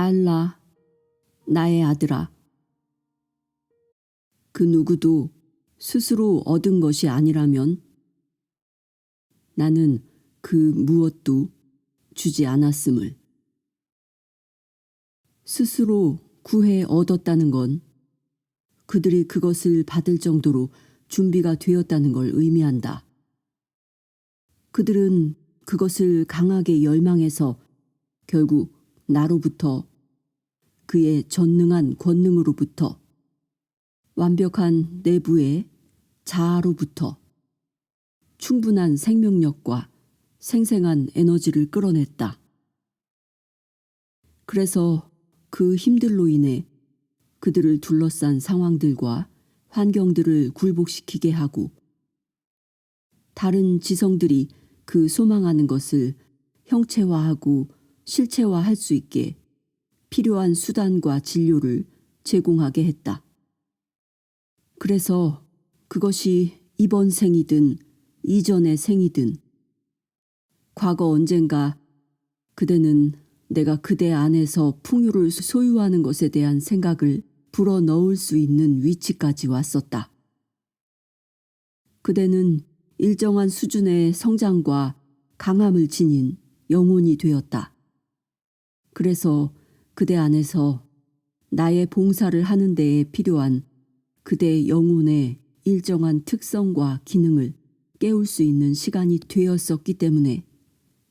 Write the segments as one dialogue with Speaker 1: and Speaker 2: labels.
Speaker 1: 딸라, 나의 아들아. 그 누구도 스스로 얻은 것이 아니라면 나는 그 무엇도 주지 않았음을. 스스로 구해 얻었다는 건 그들이 그것을 받을 정도로 준비가 되었다는 걸 의미한다. 그들은 그것을 강하게 열망해서 결국 나로부터, 그의 전능한 권능으로부터, 완벽한 내부의 자아로부터 충분한 생명력과 생생한 에너지를 끌어냈다. 그래서 그 힘들로 인해 그들을 둘러싼 상황들과 환경들을 굴복시키게 하고 다른 지성들이 그 소망하는 것을 형체화하고 실체화할 수 있게 필요한 수단과 진료를 제공하게 했다. 그래서 그것이 이번 생이든 이전의 생이든 과거 언젠가 그대는 내가 그대 안에서 풍요를 소유하는 것에 대한 생각을 불어넣을 수 있는 위치까지 왔었다. 그대는 일정한 수준의 성장과 강함을 지닌 영혼이 되었다. 그래서 그대 안에서 나의 봉사를 하는 데에 필요한 그대의 영혼의 일정한 특성과 기능을 깨울 수 있는 시간이 되었었기 때문에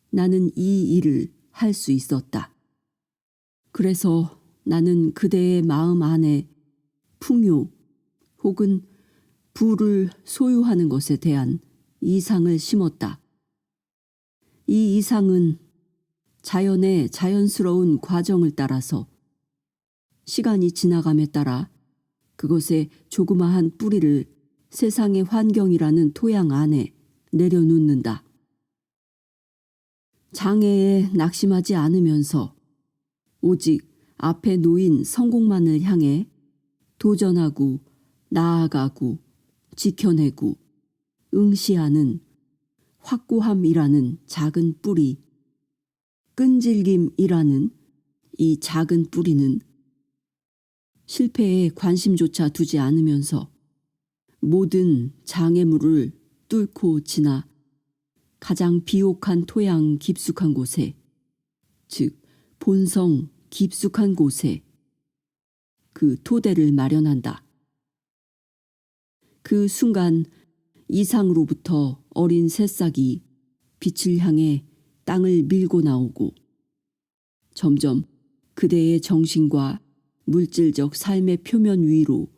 Speaker 1: 나는 이 일을 할 수 있었다. 그래서 나는 그대의 마음 안에 풍요 혹은 부를 소유하는 것에 대한 이상을 심었다. 이 이상은 자연의 자연스러운 과정을 따라서 시간이 지나감에 따라 그것의 조그마한 뿌리를 세상의 환경이라는 토양 안에 내려놓는다. 장애에 낙심하지 않으면서 오직 앞에 놓인 성공만을 향해 도전하고 나아가고 지켜내고 응시하는 확고함이라는 작은 뿌리, 끈질김이라는 이 작은 뿌리는 실패에 관심조차 두지 않으면서 모든 장애물을 뚫고 지나 가장 비옥한 토양 깊숙한 곳에, 즉 본성 깊숙한 곳에 그 토대를 마련한다. 그 순간 이상으로부터 어린 새싹이 빛을 향해 땅을 밀고 나오고 점점 그대의 정신과 물질적 삶의 표면 위로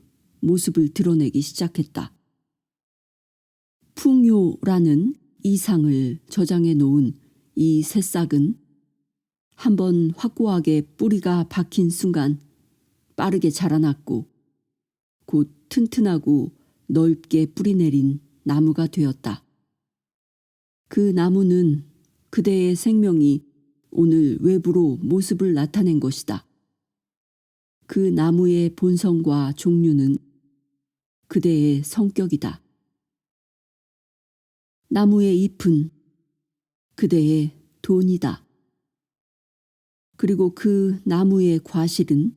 Speaker 1: 모습을 드러내기 시작했다. 풍요라는 이상을 저장해 놓은 이 새싹은 한번 확고하게 뿌리가 박힌 순간 빠르게 자라났고 곧 튼튼하고 넓게 뿌리내린 나무가 되었다. 그 나무는 그대의 생명이 오늘 외부로 모습을 나타낸 것이다. 그 나무의 본성과 종류는 그대의 성격이다. 나무의 잎은 그대의 돈이다. 그리고 그 나무의 과실은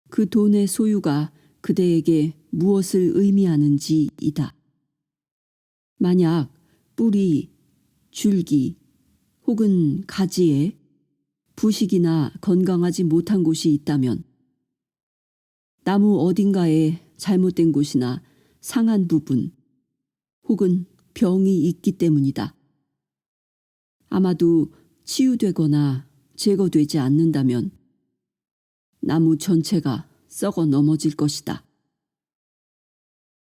Speaker 1: 그 돈의 소유가 그대에게 무엇을 의미하는지이다. 만약 뿌리, 줄기 혹은 가지에 부식이나 건강하지 못한 곳이 있다면 나무 어딘가에 잘못된 곳이나 상한 부분 혹은 병이 있기 때문이다. 아마도 치유되거나 제거되지 않는다면 나무 전체가 썩어 넘어질 것이다.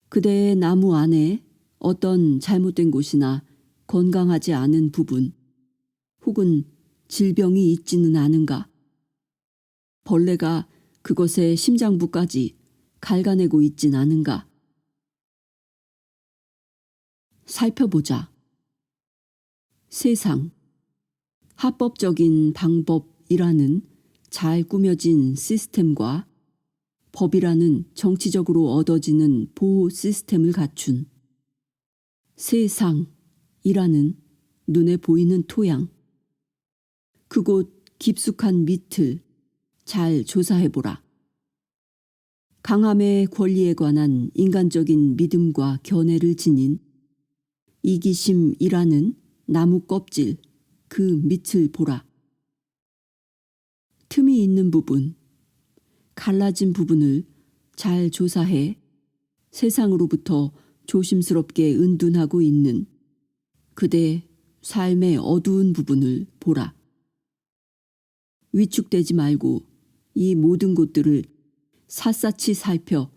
Speaker 1: 그대의 나무 안에 어떤 잘못된 곳이나 건강하지 않은 부분 혹은 질병이 있지는 않은가? 벌레가 그것의 심장부까지 갉아내고 있진 않은가? 살펴보자. 세상, 합법적인 방법이라는 잘 꾸며진 시스템과 법이라는 정치적으로 얻어지는 보호 시스템을 갖춘 세상이라는 눈에 보이는 토양, 그곳 깊숙한 밑을 잘 조사해보라. 강함의 권리에 관한 인간적인 믿음과 견해를 지닌 이기심이라는 나무 껍질, 그 밑을 보라. 틈이 있는 부분, 갈라진 부분을 잘 조사해 세상으로부터 조심스럽게 은둔하고 있는 그대 삶의 어두운 부분을 보라. 위축되지 말고 이 모든 곳들을 샅샅이 살펴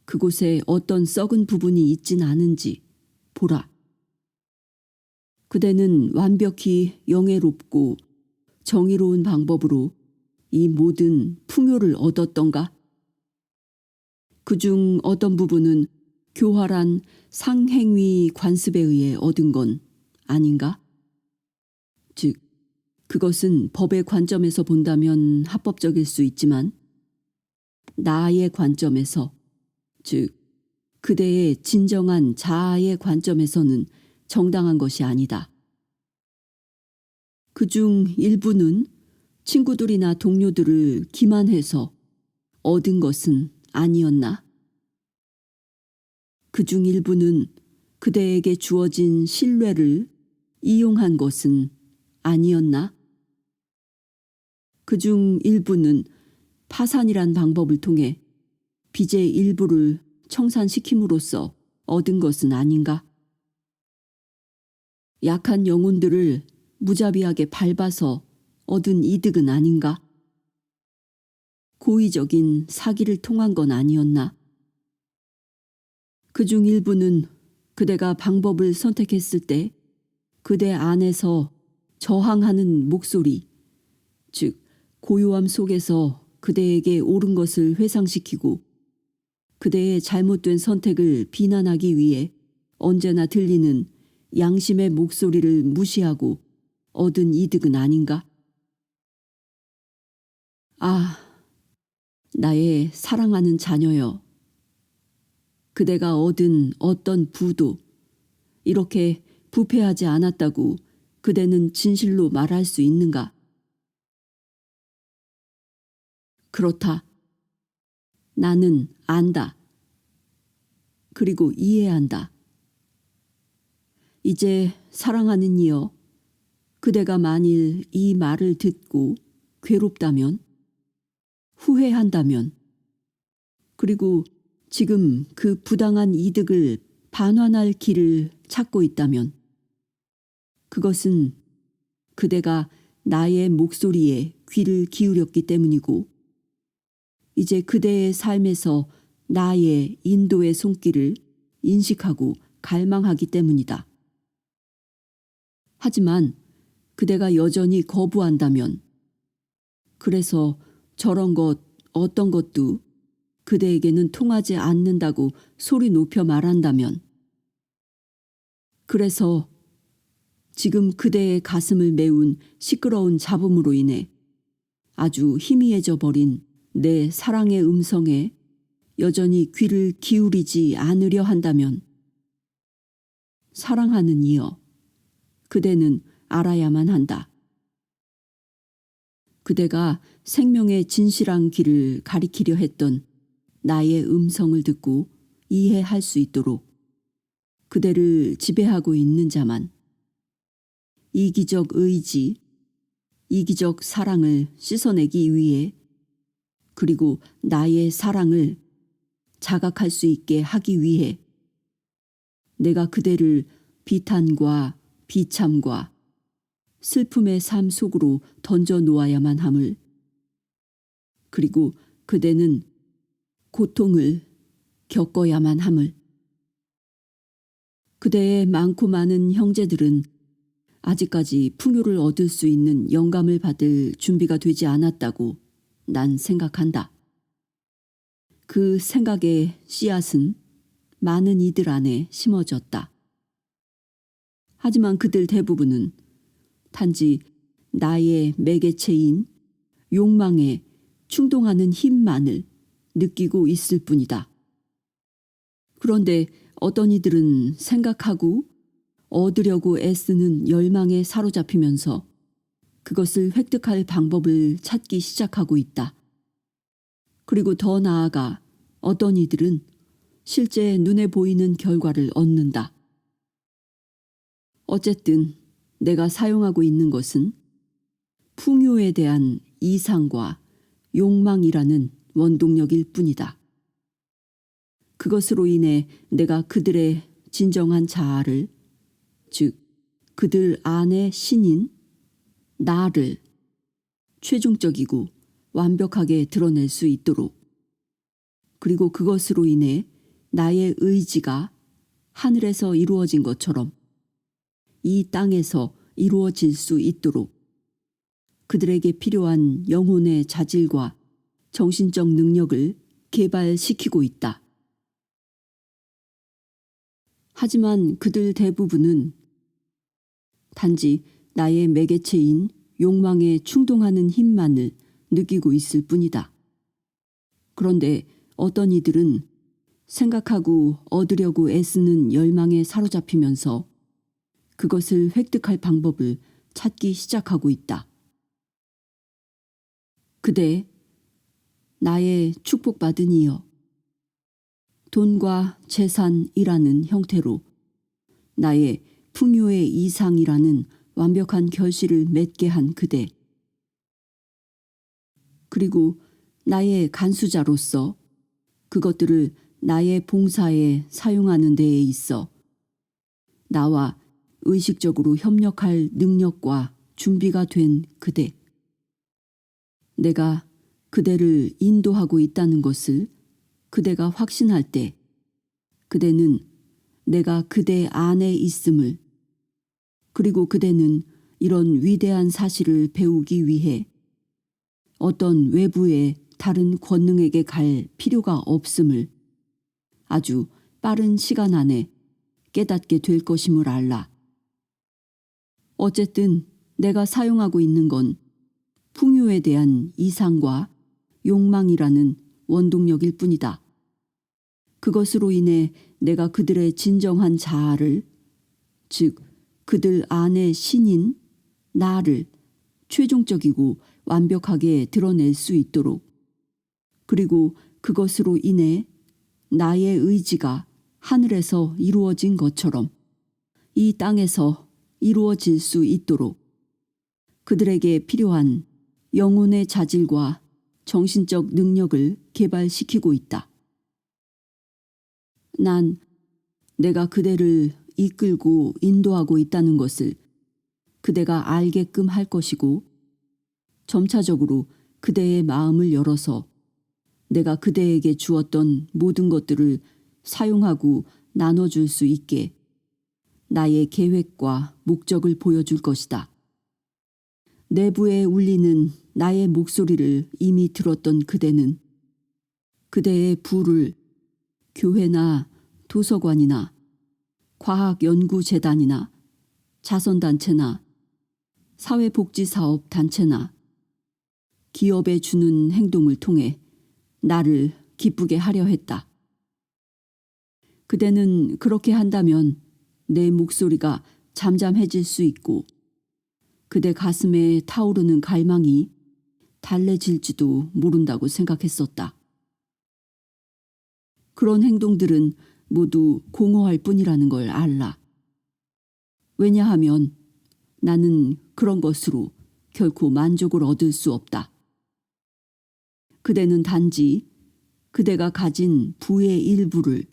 Speaker 1: 그곳에 어떤 썩은 부분이 있진 않은지 보라. 그대는 완벽히 영예롭고 정의로운 방법으로 이 모든 풍요를 얻었던가? 그중 어떤 부분은 교활한 상행위 관습에 의해 얻은 건 아닌가? 즉, 그것은 법의 관점에서 본다면 합법적일 수 있지만 나의 관점에서, 즉 그대의 진정한 자아의 관점에서는 정당한 것이 아니다. 그중 일부는 친구들이나 동료들을 기만해서 얻은 것은 아니었나? 그중 일부는 그대에게 주어진 신뢰를 이용한 것은 아니었나? 그중 일부는 파산이란 방법을 통해 빚의 일부를 청산시킴으로써 얻은 것은 아닌가? 약한 영혼들을 무자비하게 밟아서 얻은 이득은 아닌가? 고의적인 사기를 통한 건 아니었나? 그중 일부는 그대가 방법을 선택했을 때 그대 안에서 저항하는 목소리, 즉 고요함 속에서 그대에게 옳은 것을 회상시키고 그대의 잘못된 선택을 비난하기 위해 언제나 들리는 양심의 목소리를 무시하고 얻은 이득은 아닌가? 아, 나의 사랑하는 자녀여. 그대가 얻은 어떤 부도 이렇게 부패하지 않았다고 그대는 진실로 말할 수 있는가? 그렇다. 나는 안다. 그리고 이해한다. 이제 사랑하는 이여, 그대가 만일 이 말을 듣고 괴롭다면, 후회한다면, 그리고 지금 그 부당한 이득을 반환할 길을 찾고 있다면, 그것은 그대가 나의 목소리에 귀를 기울였기 때문이고, 이제 그대의 삶에서 나의 인도의 손길을 인식하고 갈망하기 때문이다. 하지만 그대가 여전히 거부한다면, 그래서 저런 것 어떤 것도 그대에게는 통하지 않는다고 소리 높여 말한다면, 그래서 지금 그대의 가슴을 메운 시끄러운 잡음으로 인해 아주 희미해져 버린 내 사랑의 음성에 여전히 귀를 기울이지 않으려 한다면, 사랑하는 이여, 그대는 알아야만 한다. 그대가 생명의 진실한 길을 가리키려 했던 나의 음성을 듣고 이해할 수 있도록 그대를 지배하고 있는 자만 이기적 의지, 이기적 사랑을 씻어내기 위해, 그리고 나의 사랑을 자각할 수 있게 하기 위해 내가 그대를 비탄과 비참과 슬픔의 삶 속으로 던져 놓아야만 함을, 그리고 그대는 고통을 겪어야만 함을. 그대의 많고 많은 형제들은 아직까지 풍요를 얻을 수 있는 영감을 받을 준비가 되지 않았다고 난 생각한다. 그 생각의 씨앗은 많은 이들 안에 심어졌다. 하지만 그들 대부분은 단지 나의 매개체인 욕망에 충동하는 힘만을 느끼고 있을 뿐이다. 그런데 어떤 이들은 생각하고 얻으려고 애쓰는 열망에 사로잡히면서 그것을 획득할 방법을 찾기 시작하고 있다. 그리고 더 나아가 어떤 이들은 실제 눈에 보이는 결과를 얻는다. 어쨌든 내가 사용하고 있는 것은 풍요에 대한 이상과 욕망이라는 원동력일 뿐이다. 그것으로 인해 내가 그들의 진정한 자아를, 즉 그들 안의 신인 나를 최종적이고 완벽하게 드러낼 수 있도록, 그리고 그것으로 인해 나의 의지가 하늘에서 이루어진 것처럼 이 땅에서 이루어질 수 있도록 그들에게 필요한 영혼의 자질과 정신적 능력을 개발시키고 있다. 하지만 그들 대부분은 단지 나의 매개체인 욕망에 충동하는 힘만을 느끼고 있을 뿐이다. 그런데 어떤 이들은 생각하고 얻으려고 애쓰는 열망에 사로잡히면서 그것을 획득할 방법을 찾기 시작하고 있다. 그대, 나의 축복받은 이여, 돈과 재산이라는 형태로 나의 풍요의 이상이라는 완벽한 결실을 맺게 한 그대, 그리고 나의 간수자로서 그것들을 나의 봉사에 사용하는 데에 있어 나와 의식적으로 협력할 능력과 준비가 된 그대. 내가 그대를 인도하고 있다는 것을 그대가 확신할 때 그대는 내가 그대 안에 있음을, 그리고 그대는 이런 위대한 사실을 배우기 위해 어떤 외부의 다른 권능에게 갈 필요가 없음을 아주 빠른 시간 안에 깨닫게 될 것임을 알라. 어쨌든 내가 사용하고 있는 건 풍요에 대한 이상과 욕망이라는 원동력일 뿐이다. 그것으로 인해 내가 그들의 진정한 자아를, 즉 그들 안의 신인 나를 최종적이고 완벽하게 드러낼 수 있도록, 그리고 그것으로 인해 나의 의지가 하늘에서 이루어진 것처럼 이 땅에서 이루어질 수 있도록 그들에게 필요한 영혼의 자질과 정신적 능력을 개발시키고 있다. 난 내가 그대를 이끌고 인도하고 있다는 것을 그대가 알게끔 할 것이고, 점차적으로 그대의 마음을 열어서 내가 그대에게 주었던 모든 것들을 사용하고 나눠줄 수 있게 나의 계획과 목적을 보여줄 것이다. 내부에 울리는 나의 목소리를 이미 들었던 그대는 그대의 부를 교회나 도서관이나 과학연구재단이나 자선단체나 사회복지사업 단체나 기업에 주는 행동을 통해 나를 기쁘게 하려 했다. 그대는 그렇게 한다면 내 목소리가 잠잠해질 수 있고 그대 가슴에 타오르는 갈망이 달래질지도 모른다고 생각했었다. 그런 행동들은 모두 공허할 뿐이라는 걸 알라. 왜냐하면 나는 그런 것으로 결코 만족을 얻을 수 없다. 그대는 단지 그대가 가진 부의 일부를,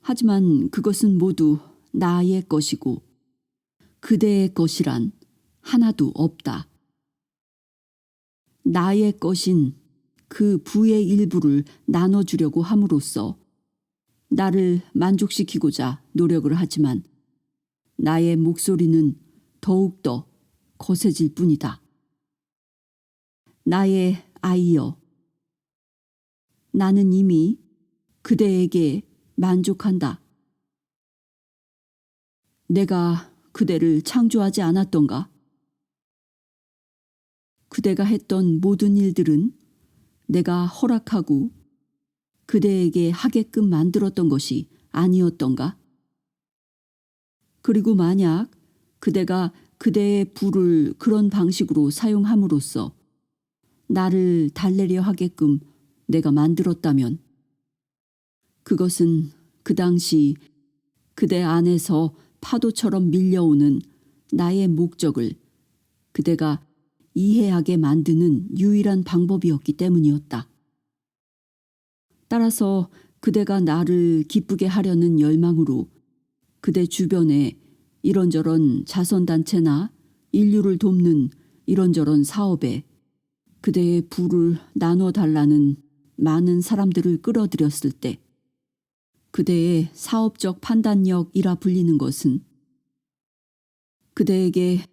Speaker 1: 하지만 그것은 모두 나의 것이고 그대의 것이란 하나도 없다. 나의 것인 그 부의 일부를 나눠주려고 함으로써 나를 만족시키고자 노력을 하지만 나의 목소리는 더욱더 거세질 뿐이다. 나의 아이여, 나는 이미 그대에게 만족한다. 내가 그대를 창조하지 않았던가? 그대가 했던 모든 일들은 내가 허락하고 그대에게 하게끔 만들었던 것이 아니었던가? 그리고 만약 그대가 그대의 부를 그런 방식으로 사용함으로써 나를 달래려 하게끔 내가 만들었다면 그것은 그 당시 그대 안에서 파도처럼 밀려오는 나의 목적을 그대가 이해하게 만드는 유일한 방법이었기 때문이었다. 따라서 그대가 나를 기쁘게 하려는 열망으로 그대 주변에 이런저런 자선단체나 인류를 돕는 이런저런 사업에 그대의 부를 나눠달라는 많은 사람들을 끌어들였을 때 그대의 사업적 판단력이라 불리는 것은 그대에게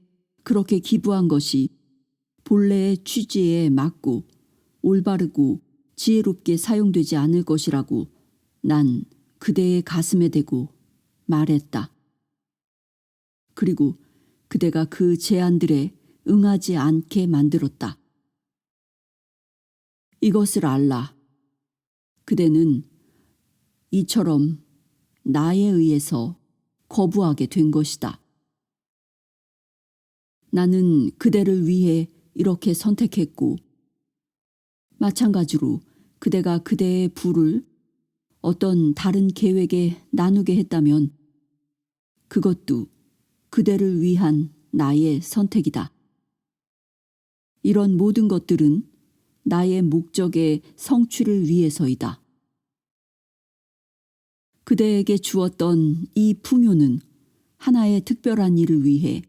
Speaker 1: 그렇게 기부한 것이 본래의 취지에 맞고 올바르고 지혜롭게 사용되지 않을 것이라고 난 그대의 가슴에 대고 말했다. 그리고 그대가 그 제안들에 응하지 않게 만들었다. 이것을 알라. 그대는 이처럼 나에 의해서 거부하게 된 것이다. 나는 그대를 위해 이렇게 선택했고 마찬가지로 그대가 그대의 부를 어떤 다른 계획에 나누게 했다면 그것도 그대를 위한 나의 선택이다. 이런 모든 것들은 나의 목적의 성취를 위해서이다. 그대에게 주었던 이 풍요는 하나의 특별한 일을 위해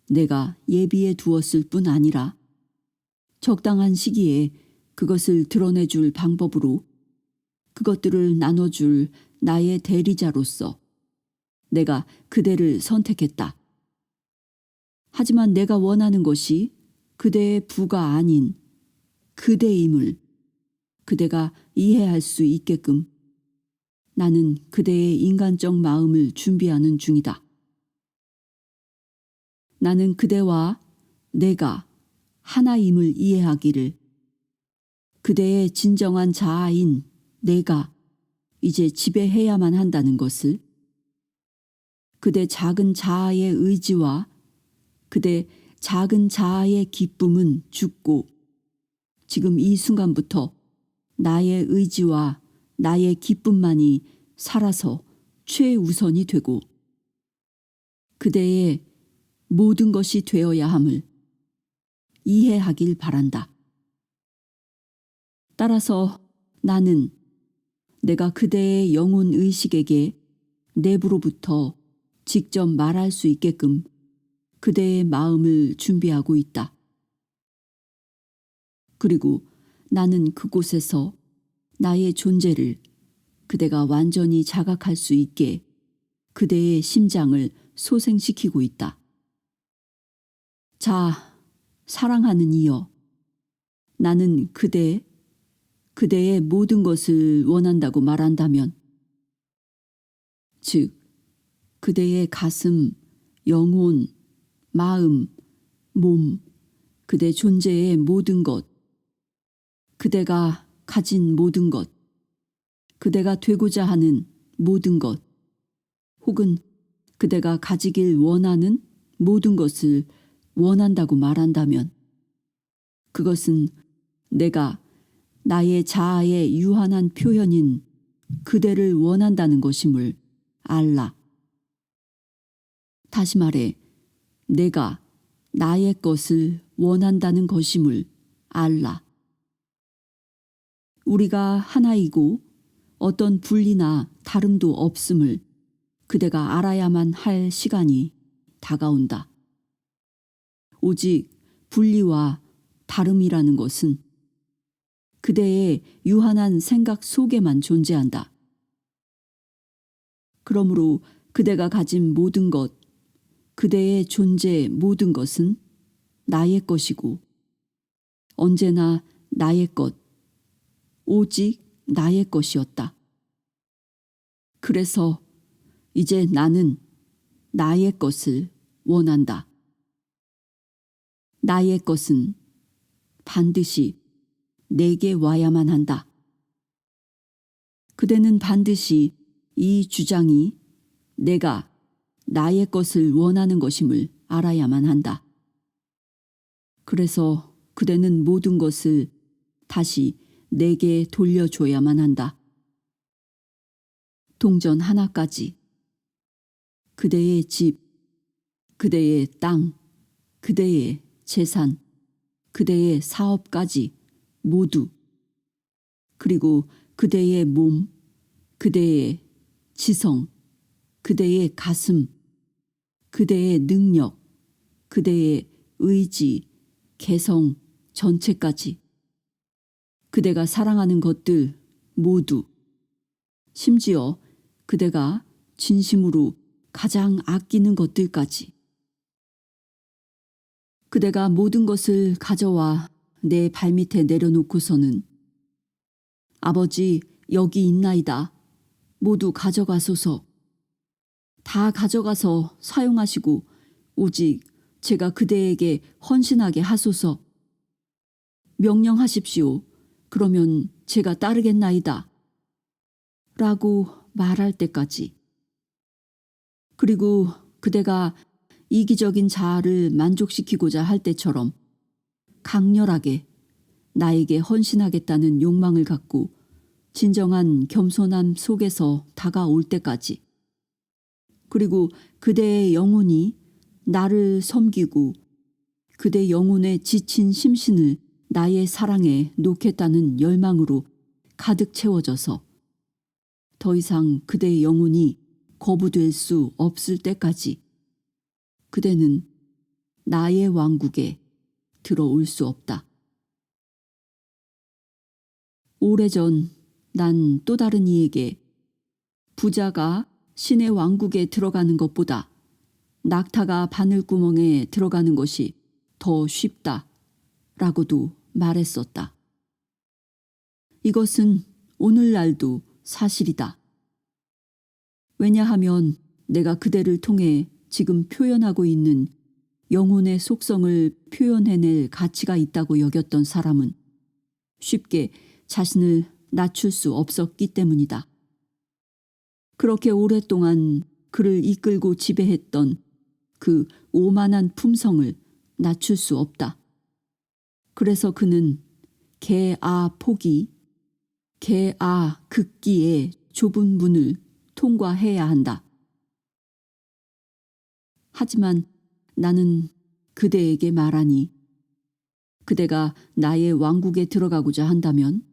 Speaker 1: 내가 예비해 두었을 뿐 아니라 적당한 시기에 그것을 드러내줄 방법으로 그것들을 나눠줄 나의 대리자로서 내가 그대를 선택했다. 하지만 내가 원하는 것이 그대의 부가 아닌 그대임을 그대가 이해할 수 있게끔 나는 그대의 인간적 마음을 준비하는 중이다. 나는 그대와 내가 하나임을 이해하기를 그대의 진정한 자아인 내가 이제 지배해야만 한다는 것을 그대 작은 자아의 의지와 그대 작은 자아의 기쁨은 죽고 지금 이 순간부터 나의 의지와 나의 기쁨만이 살아서 최우선이 되고 그대의 모든 것이 되어야 함을 이해하길 바란다. 따라서 나는 내가 그대의 영혼 의식에게 내부로부터 직접 말할 수 있게끔 그대의 마음을 준비하고 있다. 그리고 나는 그곳에서 나의 존재를 그대가 완전히 자각할 수 있게 그대의 심장을 소생시키고 있다. 자, 사랑하는 이여, 나는 그대의 모든 것을 원한다고 말한다면, 즉, 그대의 가슴, 영혼, 마음, 몸, 그대 존재의 모든 것, 그대가 가진 모든 것, 그대가 되고자 하는 모든 것, 혹은 그대가 가지길 원하는 모든 것을 원한다고 말한다면 그것은 내가 나의 자아의 유한한 표현인 그대를 원한다는 것임을 알라. 다시 말해 내가 나의 것을 원한다는 것임을 알라. 우리가 하나이고 어떤 분리나 다름도 없음을 그대가 알아야만 할 시간이 다가온다. 오직 분리와 다름이라는 것은 그대의 유한한 생각 속에만 존재한다. 그러므로 그대가 가진 모든 것, 그대의 존재 모든 것은 나의 것이고 언제나 나의 것, 오직 나의 것이었다. 그래서 이제 나는 나의 것을 원한다. 나의 것은 반드시 내게 와야만 한다. 그대는 반드시 이 주장이 내가 나의 것을 원하는 것임을 알아야만 한다. 그래서 그대는 모든 것을 다시 내게 돌려줘야만 한다. 동전 하나까지. 그대의 집, 그대의 땅, 그대의 재산, 그대의 사업까지 모두. 그리고 그대의 몸, 그대의 지성, 그대의 가슴, 그대의 능력, 그대의 의지, 개성 전체까지. 그대가 사랑하는 것들 모두. 심지어 그대가 진심으로 가장 아끼는 것들까지. 그대가 모든 것을 가져와 내 발밑에 내려놓고서는 아버지 여기 있나이다. 모두 가져가소서. 다 가져가서 사용하시고 오직 제가 그대에게 헌신하게 하소서. 명령하십시오. 그러면 제가 따르겠나이다. 라고 말할 때까지. 그리고 그대가 이기적인 자아를 만족시키고자 할 때처럼 강렬하게 나에게 헌신하겠다는 욕망을 갖고 진정한 겸손함 속에서 다가올 때까지. 그리고 그대의 영혼이 나를 섬기고 그대 영혼의 지친 심신을 나의 사랑에 놓겠다는 열망으로 가득 채워져서 더 이상 그대의 영혼이 거부될 수 없을 때까지 그대는 나의 왕국에 들어올 수 없다. 오래전 난 또 다른 이에게 부자가 신의 왕국에 들어가는 것보다 낙타가 바늘구멍에 들어가는 것이 더 쉽다 라고도 말했었다. 이것은 오늘날도 사실이다. 왜냐하면 내가 그대를 통해 지금 표현하고 있는 영혼의 속성을 표현해낼 가치가 있다고 여겼던 사람은 쉽게 자신을 낮출 수 없었기 때문이다. 그렇게 오랫동안 그를 이끌고 지배했던 그 오만한 품성을 낮출 수 없다. 그래서 그는 개아 포기, 개아 극기의 좁은 문을 통과해야 한다. 하지만 나는 그대에게 말하니 그대가 나의 왕국에 들어가고자 한다면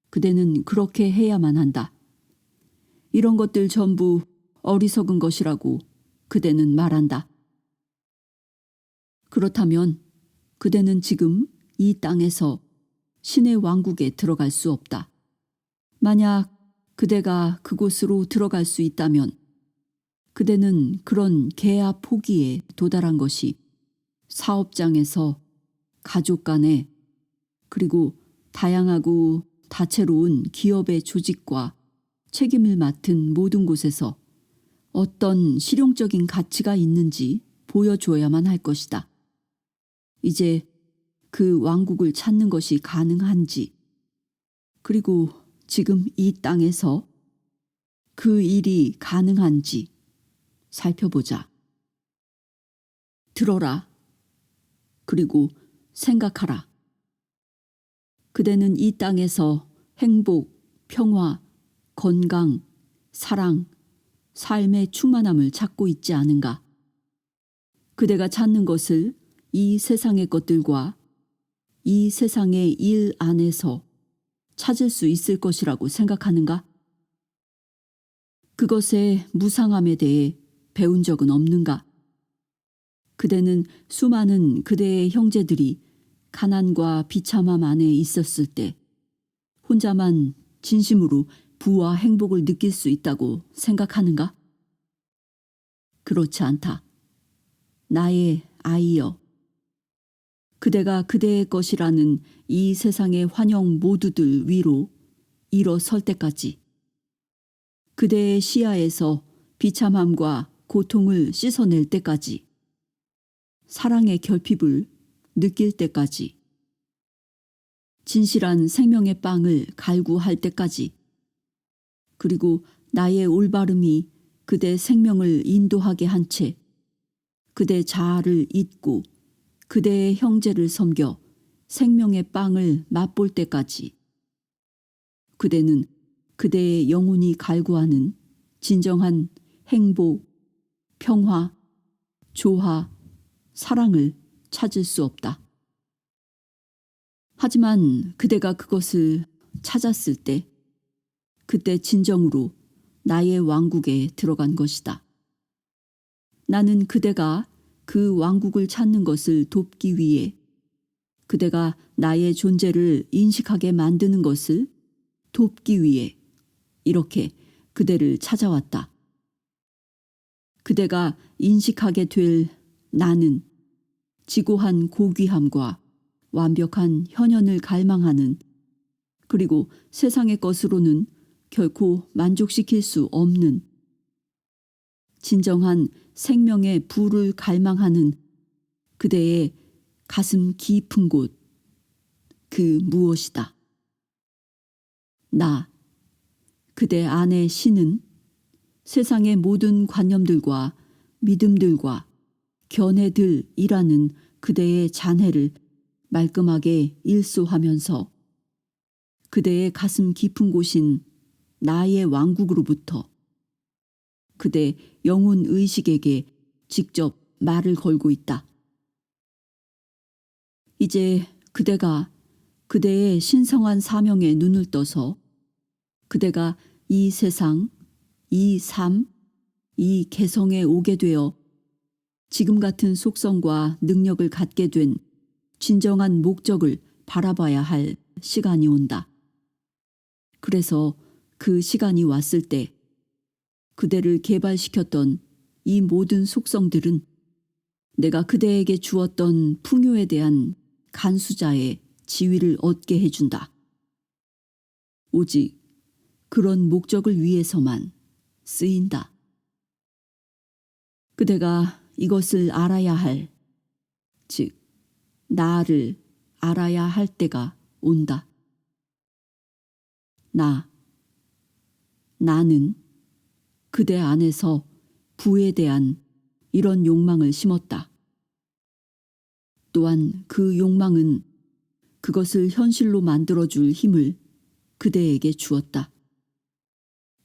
Speaker 1: 그대는 그렇게 해야만 한다. 이런 것들 전부 어리석은 것이라고 그대는 말한다. 그렇다면 그대는 지금 이 땅에서 신의 왕국에 들어갈 수 없다. 만약 그대가 그곳으로 들어갈 수 있다면 그대는 그런 계아 포기에 도달한 것이 사업장에서 가족 간에 그리고 다양하고 다채로운 기업의 조직과 책임을 맡은 모든 곳에서 어떤 실용적인 가치가 있는지 보여줘야만 할 것이다. 이제 그 왕국을 찾는 것이 가능한지, 그리고 지금 이 땅에서 그 일이 가능한지 살펴보자. 들어라. 그리고 생각하라. 그대는 이 땅에서 행복, 평화, 건강, 사랑, 삶의 충만함을 찾고 있지 않은가? 그대가 찾는 것을 이 세상의 것들과 이 세상의 일 안에서 찾을 수 있을 것이라고 생각하는가? 그것의 무상함에 대해 배운 적은 없는가? 그대는 수많은 그대의 형제들이 가난과 비참함 안에 있었을 때 혼자만 진심으로 부와 행복을 느낄 수 있다고 생각하는가? 그렇지 않다. 나의 아이여. 그대가 그대의 것이라는 이 세상의 환영 모두들 위로 일어설 때까지 그대의 시야에서 비참함과 고통을 씻어낼 때까지 사랑의 결핍을 느낄 때까지 진실한 생명의 빵을 갈구할 때까지 그리고 나의 올바름이 그대 생명을 인도하게 한 채 그대 자아를 잊고 그대의 형제를 섬겨 생명의 빵을 맛볼 때까지 그대는 그대의 영혼이 갈구하는 진정한 행복, 평화, 조화, 사랑을 찾을 수 없다. 하지만 그대가 그것을 찾았을 때 그때 진정으로 나의 왕국에 들어간 것이다. 나는 그대가 그 왕국을 찾는 것을 돕기 위해 그대가 나의 존재를 인식하게 만드는 것을 돕기 위해 이렇게 그대를 찾아왔다. 그대가 인식하게 될 나는 지고한 고귀함과 완벽한 현현을 갈망하는 그리고 세상의 것으로는 결코 만족시킬 수 없는 진정한 생명의 부를 갈망하는 그대의 가슴 깊은 곳, 그 무엇이다. 나, 그대 안의 신은 세상의 모든 관념들과 믿음들과 견해들이라는 그대의 잔해를 말끔하게 일소하면서 그대의 가슴 깊은 곳인 나의 왕국으로부터 그대 영혼 의식에게 직접 말을 걸고 있다. 이제 그대가 그대의 신성한 사명에 눈을 떠서 그대가 이 세상, 이 삶, 이 개성에 오게 되어 지금 같은 속성과 능력을 갖게 된 진정한 목적을 바라봐야 할 시간이 온다. 그래서 그 시간이 왔을 때 그대를 개발시켰던 이 모든 속성들은 내가 그대에게 주었던 풍요에 대한 간수자의 지위를 얻게 해준다. 오직 그런 목적을 위해서만 쓰인다. 그대가 이것을 알아야 할, 즉 나를 알아야 할 때가 온다. 나는 그대 안에서 부에 대한 이런 욕망을 심었다. 또한 그 욕망은 그것을 현실로 만들어줄 힘을 그대에게 주었다.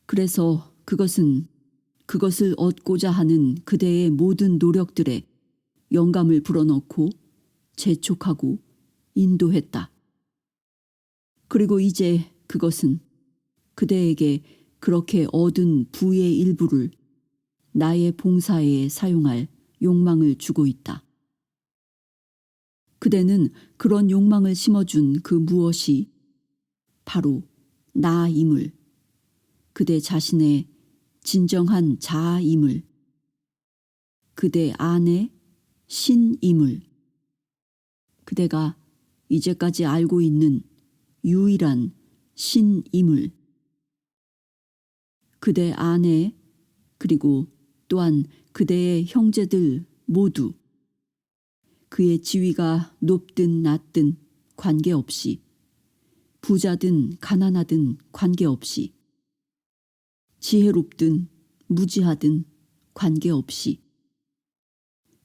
Speaker 1: 그래서 그것은 그것을 얻고자 하는 그대의 모든 노력들에 영감을 불어넣고 재촉하고 인도했다. 그리고 이제 그것은 그대에게 그렇게 얻은 부의 일부를 나의 봉사에 사용할 욕망을 주고 있다. 그대는 그런 욕망을 심어준 그 무엇이 바로 나임을, 그대 자신의 진정한 자아임을, 그대 안의 신임을, 그대가 이제까지 알고 있는 유일한 신임을, 그대 안에 그리고 또한 그대의 형제들 모두 그의 지위가 높든 낮든 관계없이 부자든 가난하든 관계없이 지혜롭든 무지하든 관계없이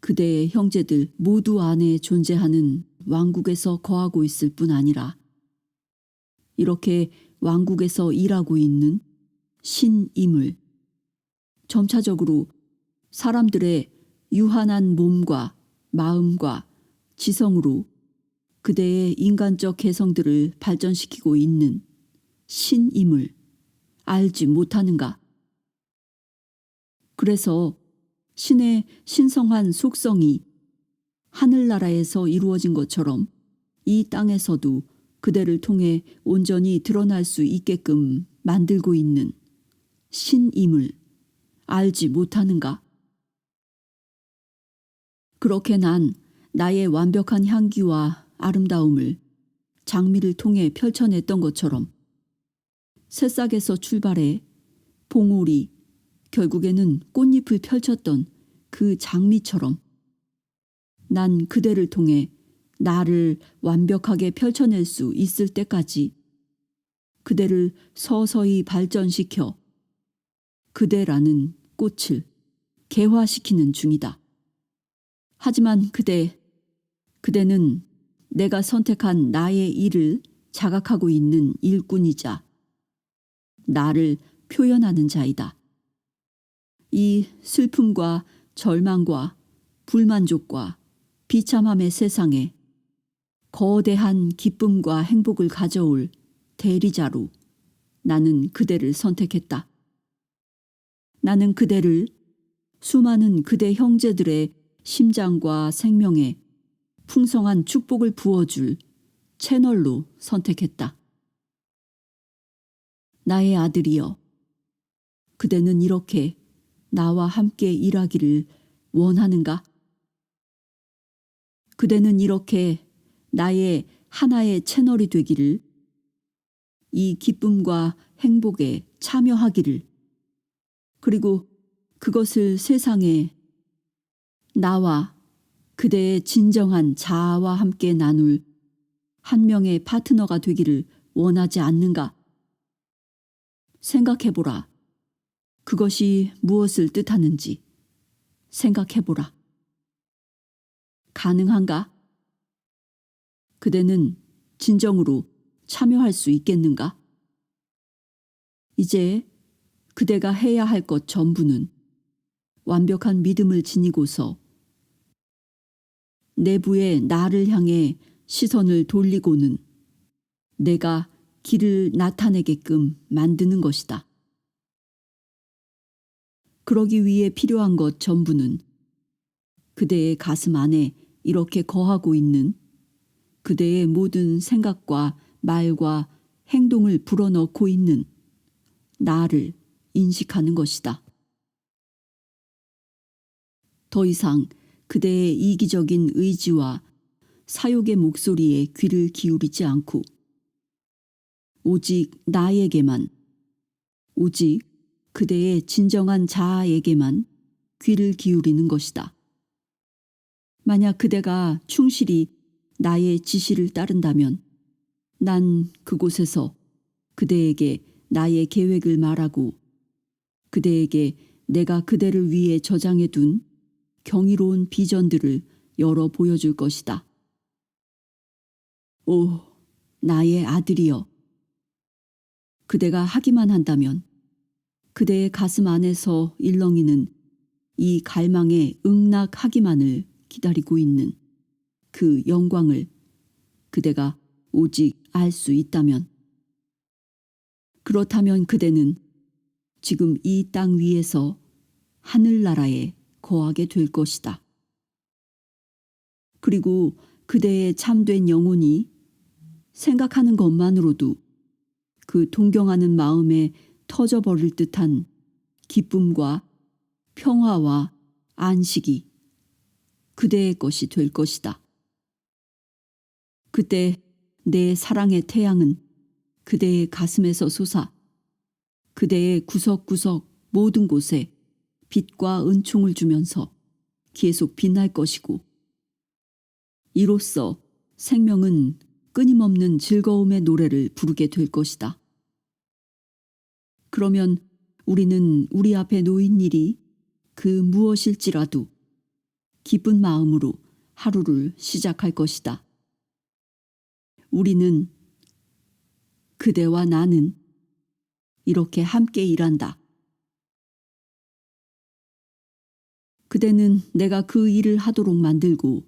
Speaker 1: 그대의 형제들 모두 안에 존재하는 왕국에서 거하고 있을 뿐 아니라 이렇게 왕국에서 일하고 있는 신임을 점차적으로 사람들의 유한한 몸과 마음과 지성으로 그대의 인간적 개성들을 발전시키고 있는 신임을 알지 못하는가? 그래서 신의 신성한 속성이 하늘나라에서 이루어진 것처럼 이 땅에서도 그대를 통해 온전히 드러날 수 있게끔 만들고 있는 신임을 알지 못하는가? 그렇게 난 나의 완벽한 향기와 아름다움을 장미를 통해 펼쳐냈던 것처럼 새싹에서 출발해 봉우리, 결국에는 꽃잎을 펼쳤던 그 장미처럼 난 그대를 통해 나를 완벽하게 펼쳐낼 수 있을 때까지 그대를 서서히 발전시켜 그대라는 꽃을 개화시키는 중이다. 하지만 그대는 내가 선택한 나의 일을 자각하고 있는 일꾼이자 나를 표현하는 자이다. 이 슬픔과 절망과 불만족과 비참함의 세상에 거대한 기쁨과 행복을 가져올 대리자로 나는 그대를 선택했다. 나는 그대를 수많은 그대 형제들의 심장과 생명에 풍성한 축복을 부어줄 채널로 선택했다. 나의 아들이여, 그대는 이렇게 나와 함께 일하기를 원하는가? 그대는 이렇게 나의 하나의 채널이 되기를, 이 기쁨과 행복에 참여하기를, 그리고 그것을 세상에 나와 그대의 진정한 자아와 함께 나눌 한 명의 파트너가 되기를 원하지 않는가? 생각해보라. 그것이 무엇을 뜻하는지 생각해보라. 가능한가? 그대는 진정으로 참여할 수 있겠는가? 이제 그대가 해야 할 것 전부는 완벽한 믿음을 지니고서 내부의 나를 향해 시선을 돌리고는 내가 길을 나타내게끔 만드는 것이다. 그러기 위해 필요한 것 전부는 그대의 가슴 안에 이렇게 거하고 있는 그대의 모든 생각과 말과 행동을 불어넣고 있는 나를 인식하는 것이다. 더 이상 그대의 이기적인 의지와 사욕의 목소리에 귀를 기울이지 않고 오직 나에게만, 오직 그대의 진정한 자아에게만 귀를 기울이는 것이다. 만약 그대가 충실히 나의 지시를 따른다면 난 그곳에서 그대에게 나의 계획을 말하고 그대에게 내가 그대를 위해 저장해둔 경이로운 비전들을 열어 보여줄 것이다. 오, 나의 아들이여. 그대가 하기만 한다면 그대의 가슴 안에서 일렁이는 이 갈망에 응낙하기만을 기다리고 있는 그 영광을 그대가 오직 알 수 있다면, 그렇다면 그대는 지금 이 땅 위에서 하늘나라에 거하게 될 것이다. 그리고 그대의 참된 영혼이 생각하는 것만으로도 그 동경하는 마음에 터져버릴 듯한 기쁨과 평화와 안식이 그대의 것이 될 것이다. 그때 내 사랑의 태양은 그대의 가슴에서 솟아 그대의 구석구석 모든 곳에 빛과 은총을 주면서 계속 빛날 것이고, 이로써 생명은 끊임없는 즐거움의 노래를 부르게 될 것이다. 그러면 우리는 우리 앞에 놓인 일이 그 무엇일지라도 기쁜 마음으로 하루를 시작할 것이다. 우리는, 그대와 나는 이렇게 함께 일한다. 그대는 내가 그 일을 하도록 만들고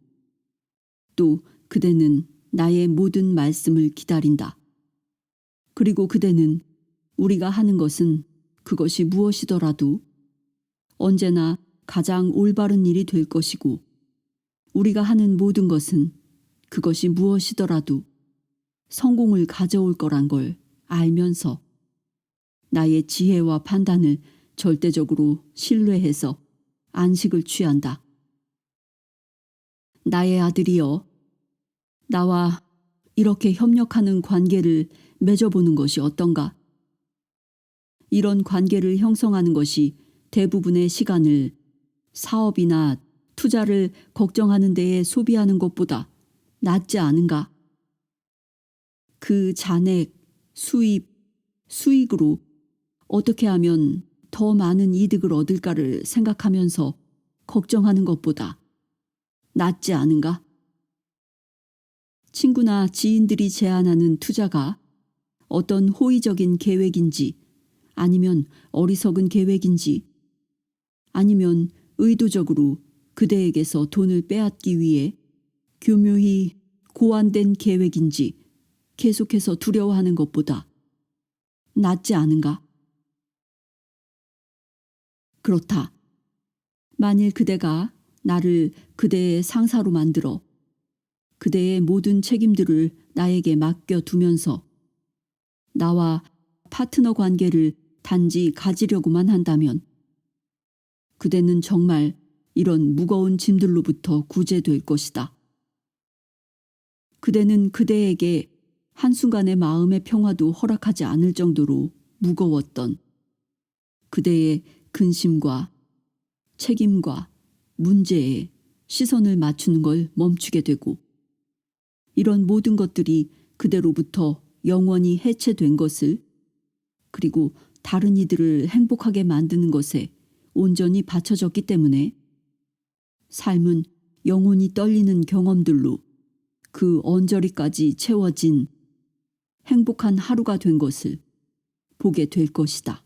Speaker 1: 또 그대는 나의 모든 말씀을 기다린다. 그리고 그대는 우리가 하는 것은 그것이 무엇이더라도 언제나 가장 올바른 일이 될 것이고, 우리가 하는 모든 것은 그것이 무엇이더라도 성공을 가져올 거란 걸 알면서 나의 지혜와 판단을 절대적으로 신뢰해서 안식을 취한다. 나의 아들이여, 나와 이렇게 협력하는 관계를 맺어보는 것이 어떤가? 이런 관계를 형성하는 것이 대부분의 시간을 사업이나 투자를 걱정하는 데에 소비하는 것보다 낫지 않은가? 그 잔액, 수익으로 어떻게 하면 더 많은 이득을 얻을까를 생각하면서 걱정하는 것보다 낫지 않은가? 친구나 지인들이 제안하는 투자가 어떤 호의적인 계획인지 아니면 어리석은 계획인지 아니면 의도적으로 그대에게서 돈을 빼앗기 위해 교묘히 고안된 계획인지 계속해서 두려워하는 것보다 낫지 않은가? 그렇다. 만일 그대가 나를 그대의 상사로 만들어 그대의 모든 책임들을 나에게 맡겨두면서 나와 파트너 관계를 단지 가지려고만 한다면 그대는 정말 이런 무거운 짐들로부터 구제될 것이다. 그대는 그대에게 한순간의 마음의 평화도 허락하지 않을 정도로 무거웠던 그대의 근심과 책임과 문제에 시선을 맞추는 걸 멈추게 되고 이런 모든 것들이 그대로부터 영원히 해체된 것을 그리고 다른 이들을 행복하게 만드는 것에 온전히 바쳐졌기 때문에 삶은 영혼이 떨리는 경험들로 그 언저리까지 채워진 행복한 하루가 된 것을 보게 될 것이다.